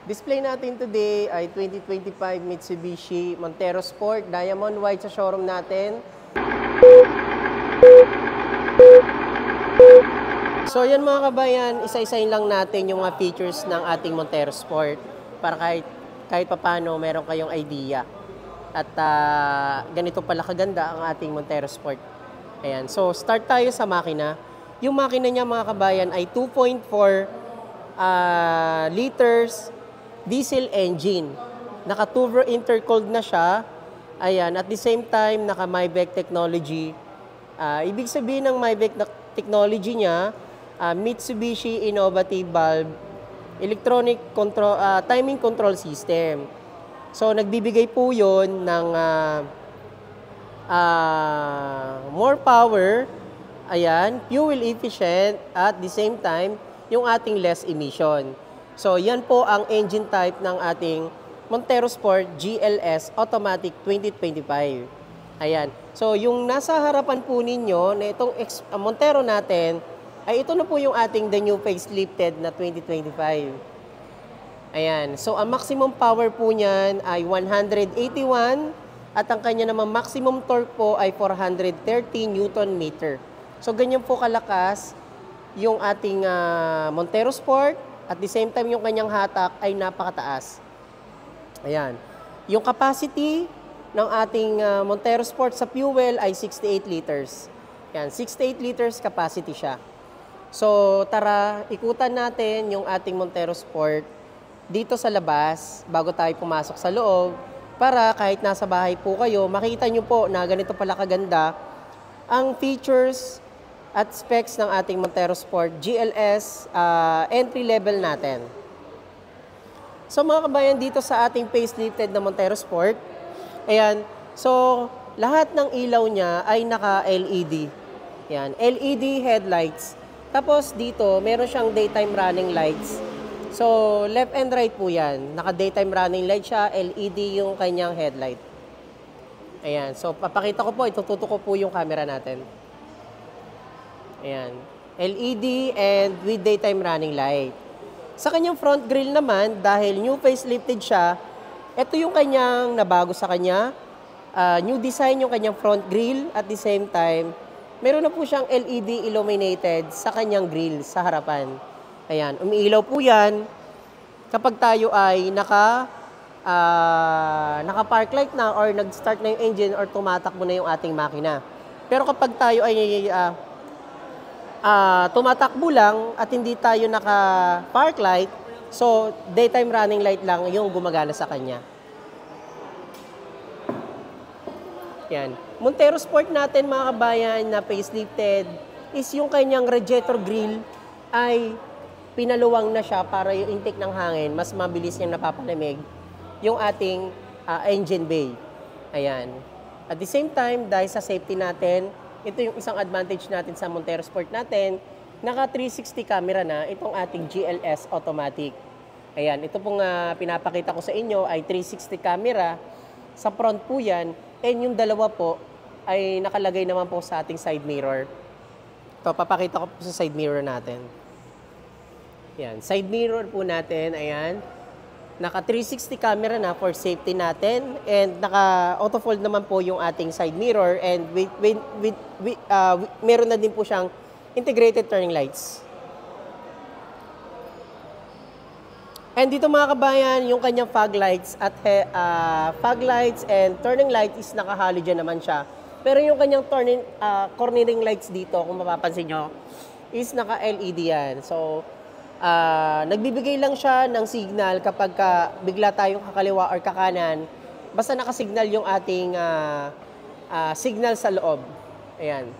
Display natin today ay 2025 Mitsubishi Montero Sport Diamond White sa showroom natin. So yan mga kabayan, isa-isahin lang natin yung mga features ng ating Montero Sport para kahit papano meron kayong idea. At ganito pala kaganda ang ating Montero Sport. Ayan. So start tayo sa makina. Yung makina niya mga kabayan ay 2.4 liters diesel engine. Naka-turbo intercooled na siya. Ayan, at the same time, naka-MyVec technology. Ibig sabihin ng MyVec technology niya, Mitsubishi Innovative Valve Electronic Control, Timing Control System. So, nagbibigay po yun ng more power, ayan, fuel efficient, at the same time, yung ating less emission. So, yan po ang engine type ng ating Montero Sport GLS Automatic 2025. Ayan. So, yung nasa harapan po ninyo na itong Montero natin, ay ito na po yung ating the new facelifted na 2025. Ayan. So, ang maximum power po niyan ay 181 at ang kanya namang maximum torque po ay 430 Newton meter. So, ganyan po kalakas yung ating Montero Sport. At the same time, yung kanyang hatak ay napakataas. Ayan. Yung capacity ng ating Montero Sport sa fuel ay 68 liters. Ayan, 68 liters capacity siya. So, tara, ikutan natin yung ating Montero Sport dito sa labas bago tayo pumasok sa loob para kahit nasa bahay po kayo, makita nyo po na ganito pala kaganda ang features at specs ng ating Montero Sport GLS entry level natin. So mga kabayan, dito sa ating facelifted na Montero Sport, ayan, so lahat ng ilaw niya ay naka-LED. Ayan, LED headlights. Tapos dito, meron siyang daytime running lights. So left and right po yan. Naka-daytime running light siya, LED yung kanyang headlight. Ayan, so papakita ko po, itututok ko po yung camera natin. Ayan. LED and with daytime running light. Sa kanyang front grille naman, dahil new facelifted siya, ito yung kanyang nabago sa kanya. New design yung kanyang front grille. At the same time, meron na po siyang LED illuminated sa kanyang grille sa harapan. Ayan. Umiilaw po yan kapag tayo ay naka-park light na or nag-start na yung engine or tumatakbo na yung ating makina. Pero kapag tayo ay tumatakbo lang at hindi tayo naka-park light, so daytime running light lang yung gumagana sa kanya. Yan. Montero Sport natin mga kabayan na facelifted is yung kanyang radiator grille ay pinaluwang na siya para yung intake ng hangin, mas mabilis niyang napapalamig yung ating engine bay. Ayan. At the same time, dahil sa safety natin, ito yung isang advantage natin sa Montero Sport natin. Naka 360 camera na itong ating GLS Automatic. Ayan, ito pong pinapakita ko sa inyo ay 360 camera. Sa front po yan. And yung dalawa po ay nakalagay naman po sa ating side mirror. Ito, papakita ko po sa side mirror natin. Ayan, side mirror po natin, ayan. Naka 360 camera na for safety natin and naka auto-fold naman po yung ating side mirror and meron na din po siyang integrated turning lights. And dito mga kabayan, yung kanyang fog lights at fog lights and turning light is naka-halogen naman siya. Pero yung kanyang cornering lights dito, kung mapapansin nyo, is naka-LED yan. So, nagbibigay lang siya ng signal kapag bigla tayong kakaliwa or kakanan, basta nakasignal yung ating signal sa loob. Ayan.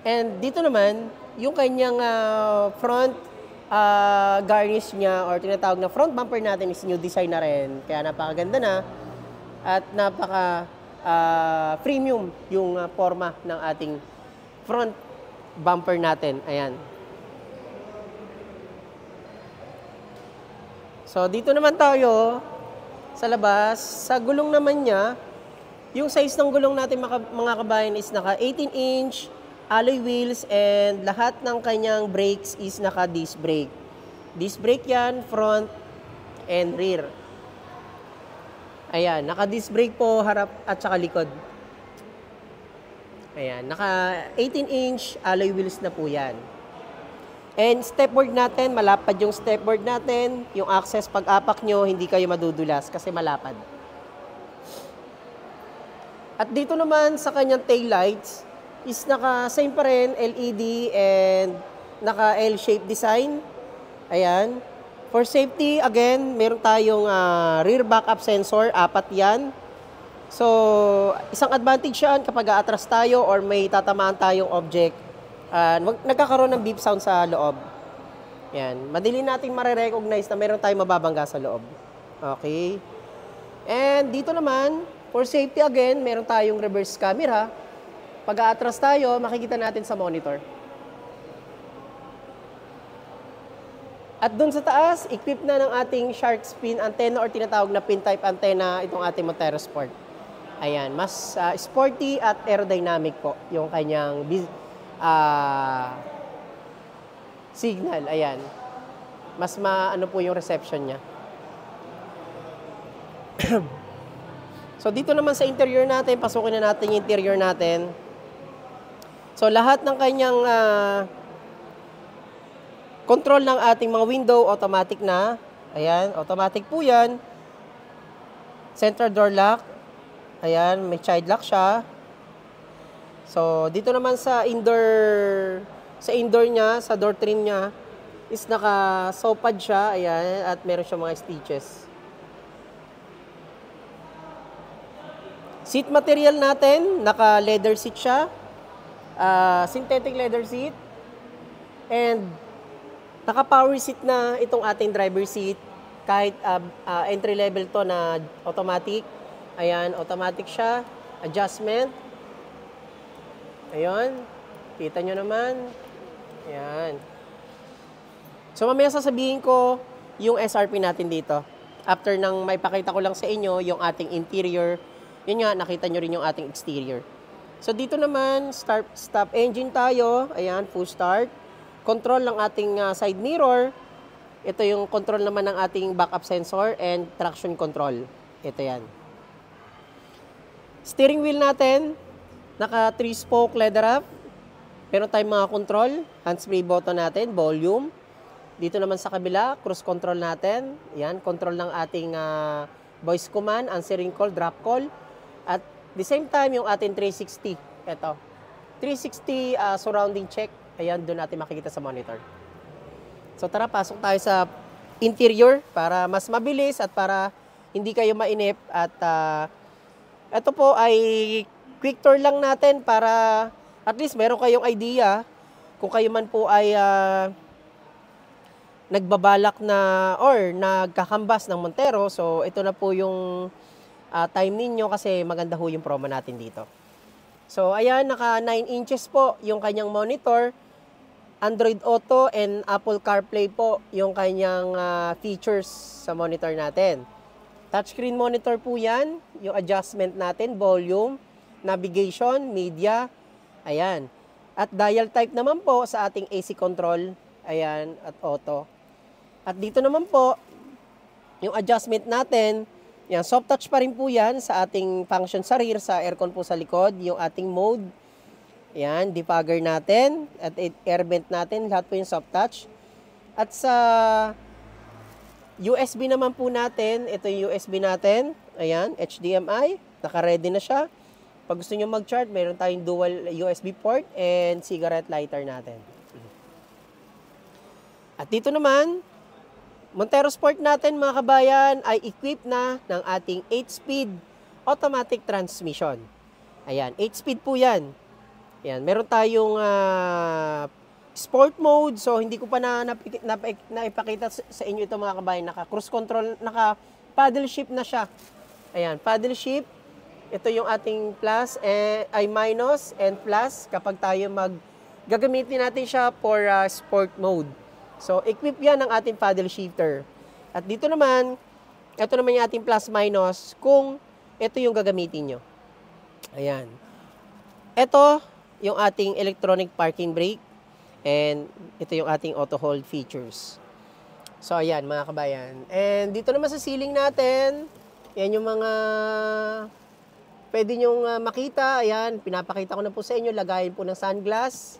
And dito naman, yung kanyang front garnish niya or tinatawag na front bumper natin is new design na rin. Kaya napakaganda na at napaka premium yung forma ng ating front bumper natin. Ayan. So, dito naman tayo sa labas. Sa gulong naman niya, yung size ng gulong natin mga kabayan is naka 18-inch alloy wheels and lahat ng kanyang brakes is naka disc brake. Disc brake yan, front and rear. Ayan, naka-disc brake po harap at saka likod. Ayan, naka 18-inch alloy wheels na po yan. And stepboard natin, malapad yung stepboard natin. Yung access, pag-apak nyo, hindi kayo madudulas kasi malapad. At dito naman sa kanyang taillights is naka-same pa rin, LED and naka-L-shape design. Ayan. For safety, again, meron tayong rear backup sensor, 4 yan. So, isang advantage yan kapag aatras tayo or may tatamaan tayong object, nagkakaroon ng beep sound sa loob. Yan. Madali nating marirecognize na meron tayong mababangga sa loob. Okay. And dito naman, for safety again, meron tayong reverse camera. Pag aatras tayo, makikita natin sa monitor. At dun sa taas, equip na ng ating shark fin antenna or tinatawag na pin-type antenna itong ating Montero Sport. Ayan, mas sporty at aerodynamic po yung kanyang signal. Ayan, mas maano po yung reception niya. So dito naman sa interior natin, pasukin na natin yung interior natin. So lahat ng kanyang control ng ating mga window, automatic na. Ayan, automatic po yan. Center door lock. Ayan, may child lock siya. So, dito naman sa indoor niya, sa door trim niya, is naka-sopad siya. Ayan, at meron siya mga stitches. Seat material natin, naka-leather seat siya. Synthetic leather seat. And naka-power seat na itong ating driver seat. Kahit entry level to na automatic. Ayan, automatic siya. Adjustment. Ayan. Kita nyo naman. Ayan. So, mamaya sasabihin ko yung SRP natin dito. After nang maipakita ko lang sa inyo yung ating interior, yun nga, nakita nyo rin yung ating exterior. So, dito naman, stop engine tayo. Ayan, full start. Control ng ating side mirror. Ito yung control naman ng ating backup sensor and traction control. Ito yan. Steering wheel natin, naka 3-spoke leather wrap. Meron tayong mga control, hands-free button natin, volume. Dito naman sa kabila, cruise control natin. Yan, control ng ating voice command, answering call, drop call. At the same time, yung ating 360. Ito. 360 surrounding check. Ayan, doon natin makikita sa monitor. So tara, pasok tayo sa interior para mas mabilis at para hindi kayo mainip. At ito po ay quick tour lang natin para at least meron kayong idea kung kayo man po ay nagbabalak na or nagkakambas ng Montero. So ito na po yung time ninyo kasi maganda ho yung promo natin dito. So ayan, naka 9 inches po yung kanyang monitor. Android Auto and Apple CarPlay po yung kanyang features sa monitor natin. Touchscreen monitor po yan, yung adjustment natin, volume, navigation, media, ayan. At dial type naman po sa ating AC control, ayan, at auto. At dito naman po, yung adjustment natin, yan, soft touch pa rin po yan sa ating function sa rear, sa aircon po sa likod, yung ating mode, ayan, defogger natin, at air vent natin, lahat po yung soft touch. At sa USB naman po natin, ito yung USB natin, ayan, HDMI, naka-ready na siya. Pag gusto nyo mag-charge, mayroon tayong dual USB port and cigarette lighter natin. At dito naman, Montero Sport natin mga kabayan ay equipped na ng ating 8-speed automatic transmission. Ayan, 8-speed po yan. Ayan, meron tayong sport mode, so hindi ko pa naipakita sa inyo ito mga kabayan. Naka-cruise control, naka-paddle shift na siya. Ayan, paddle shift. Ito yung ating plus, ay minus and plus kapag tayo gagamitin natin siya for sport mode. So, equip yan ng ating paddle shifter. At dito naman, ito naman yung ating plus minus kung ito yung gagamitin nyo. Ayan. Ito yung ating electronic parking brake. And ito yung ating auto hold features. So, ayan mga kabayan. And dito naman sa ceiling natin, yan yung mga pwede nyong makita. Ayan, pinapakita ko na po sa inyo. Lagayin po ng sunglass.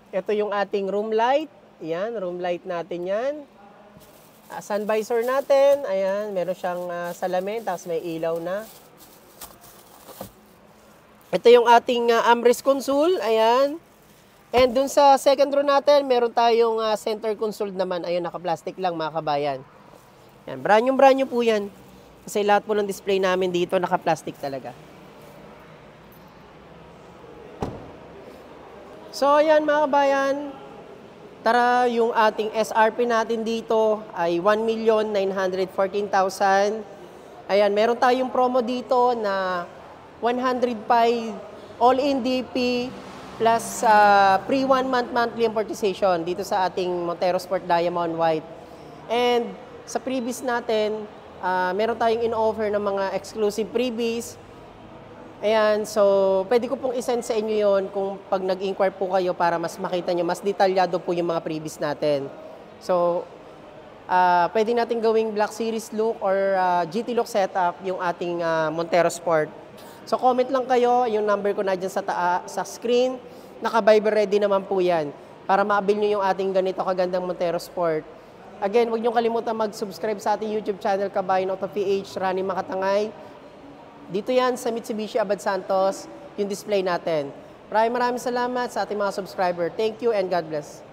Ito yung ating room light. Ayan, room light natin yan. Sun visor natin. Ayan, meron siyang salamin, tapos may ilaw na. Ito yung ating armrest console. Ayan. And dun sa second row natin, meron tayong center console naman. Ayun, naka-plastic lang mga kabayan. Yan, brand new po yan. Kasi lahat po ng display namin dito, naka-plastic talaga. So, ayan mga kabayan. Tara, yung ating SRP natin dito ay 1,914,000. Ayan, meron tayong promo dito na 105 all-in DP plus free 1 month monthly amortization dito sa ating Montero Sport Diamond White. And sa previous natin, meron tayong in-offer ng mga exclusive freebies. Ayan, so pwede ko pong isend sa inyo yon kung pag nag-inquire po kayo para mas makita nyo, mas detalyado po yung mga freebies natin. So, pwede natin gawing Black Series look or GT look setup yung ating Montero Sport. So comment lang kayo, yung number ko na dyan sa screen, naka-Viber ready naman po yan para ma-avail nyo yung ating ganito kagandang Montero Sport. Again, huwag nyo kalimutan mag-subscribe sa ating YouTube channel, Kabayan Auto PH, Rani Makatangay. Dito yan sa Mitsubishi Abad Santos, yung display natin. Maraming salamat sa ating mga subscriber. Thank you and God bless.